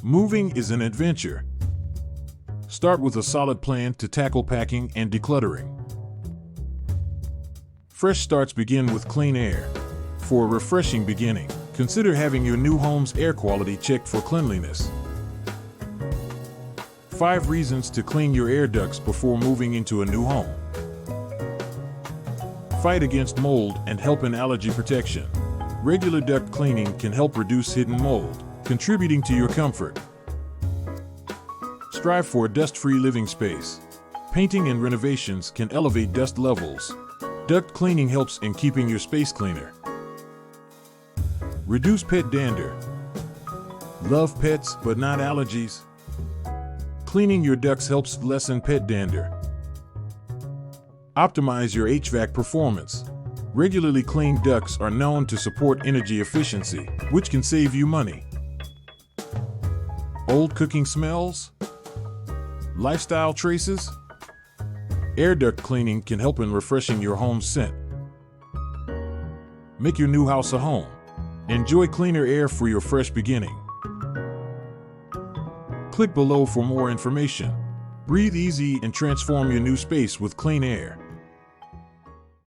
Moving is an adventure. Start with a solid plan to tackle packing and decluttering. Fresh starts begin with clean air. For a refreshing beginning, consider having your new home's air quality checked for cleanliness. 5 reasons to clean your air ducts before moving into a new home. Fight against mold and help in allergy protection. Regular duct cleaning can help reduce hidden mold, contributing to your comfort. Strive for a dust-free living space. Painting and renovations can elevate dust levels. Duct cleaning helps in keeping your space cleaner. Reduce pet dander. Love pets but not allergies? Cleaning your ducts helps lessen pet dander. Optimize your HVAC performance. Regularly cleaned ducts are known to support energy efficiency, which can save you money. Old cooking smells? Lifestyle traces? Air duct cleaning can help in refreshing your home's scent. Make your new house a home. Enjoy cleaner air for your fresh beginning. Click below for more information. Breathe easy and transform your new space with clean air.